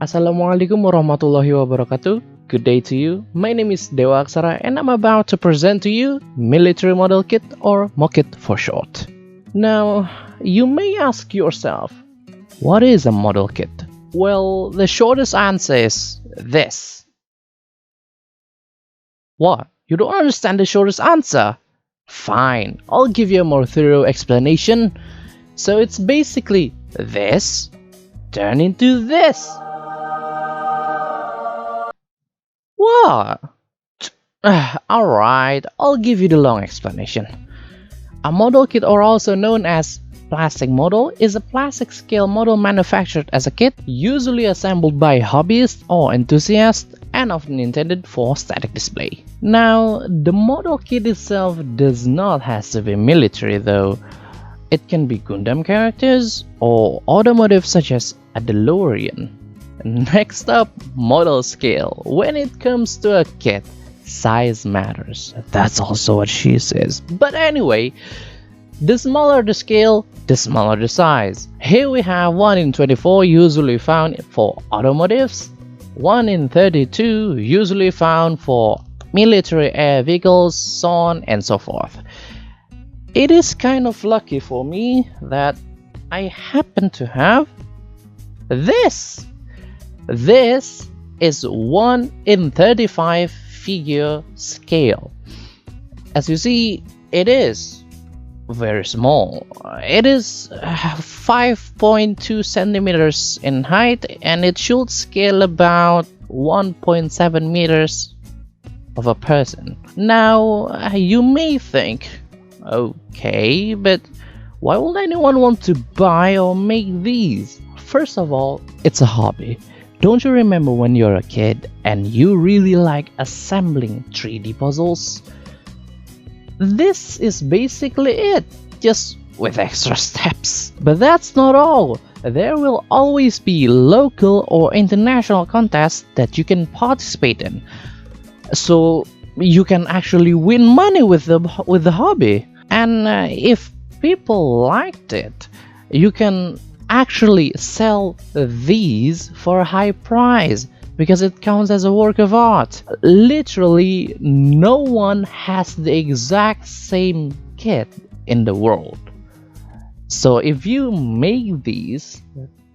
Assalamualaikum warahmatullahi wabarakatuh. Good day to you. My name is Dewa Aksara and I'm about to present to you Military Model Kit or MOKIT for short. Now, you may ask yourself, what is a model kit? Well, the shortest answer is this. What? You don't understand the shortest answer? Fine, I'll give you a more thorough explanation. So it's basically this turn into this. What? Alright, I'll give you the long explanation. A model kit, or also known as plastic model, is a plastic scale model manufactured as a kit, usually assembled by hobbyists or enthusiasts and often intended for static display. Now, the model kit itself does not have to be military though. It can be Gundam characters or automotive such as a DeLorean. Next up, model scale. When it comes to a kit, size matters. That's also what she says. But anyway, the smaller the scale, the smaller the size. Here we have 1 in 24 usually found for automotives, 1 in 32 usually found for military air vehicles, so on and so forth. It is kind of lucky for me that I happen to have this. This is 1 in 35 figure scale. As you see, it is very small. It is 5.2 centimeters in height and it should scale about 1.7 meters of a person. Now, you may think, okay, but why would anyone want to buy or make these? First of all, it's a hobby. Don't you remember when you're a kid and you really like assembling 3D puzzles? This is basically it, just with extra steps. But that's not all. There will always be local or international contests that you can participate in. So you can actually win money with the hobby. And if people liked it, you can actually sell these for a high price because it counts as a work of art. Literally, no one has the exact same kit in the world. So if you make these,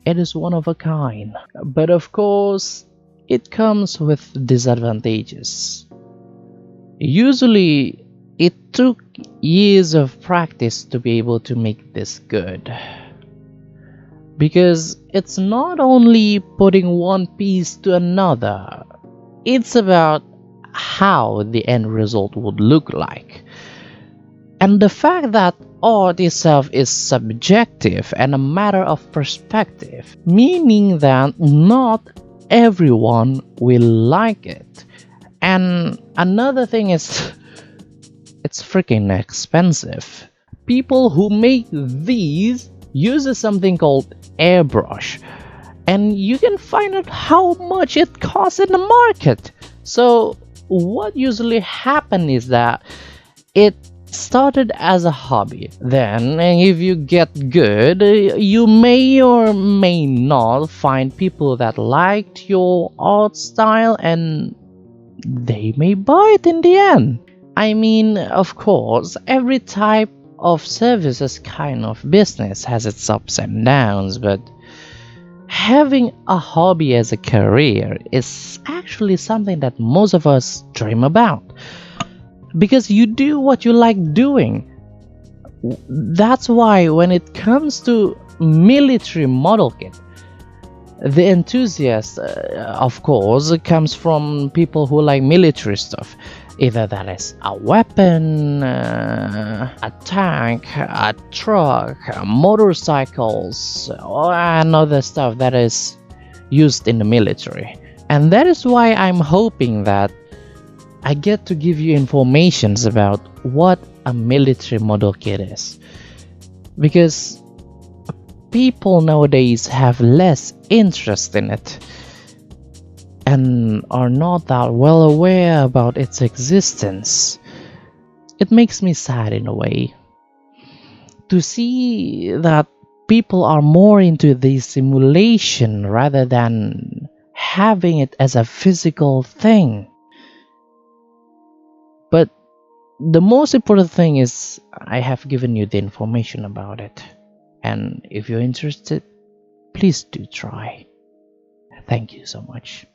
it is one of a kind. But of course, it comes with disadvantages. Usually, it took years of practice to be able to make this good. Because it's not only putting one piece to another, it's about how the end result would look like. And the fact that art itself is subjective and a matter of perspective, meaning that not everyone will like it. And another thing is, it's freaking expensive. People who make these uses something called airbrush, and you can find out how much it costs in the market. So what usually happens is that it started as a hobby. Then if you get good, you may or may not find people that liked your art style and they may buy it in the end. I mean, of course, every type of services kind of business has its ups and downs, but having a hobby as a career is actually something that most of us dream about because you do what you like doing. That's why when it comes to military model kit, the enthusiast, of course, comes from people who like military stuff. Either that is a weapon, a tank, a truck, motorcycles, or another stuff that is used in the military. And that is why I'm hoping that I get to give you informations about what a military model kit is. Because people nowadays have less interest in it and are not that well aware about its existence. It makes me sad in a way to see that people are more into the simulation rather than having it as a physical thing. But the most important thing is I have given you the information about it. And if you're interested, please do try. Thank you so much.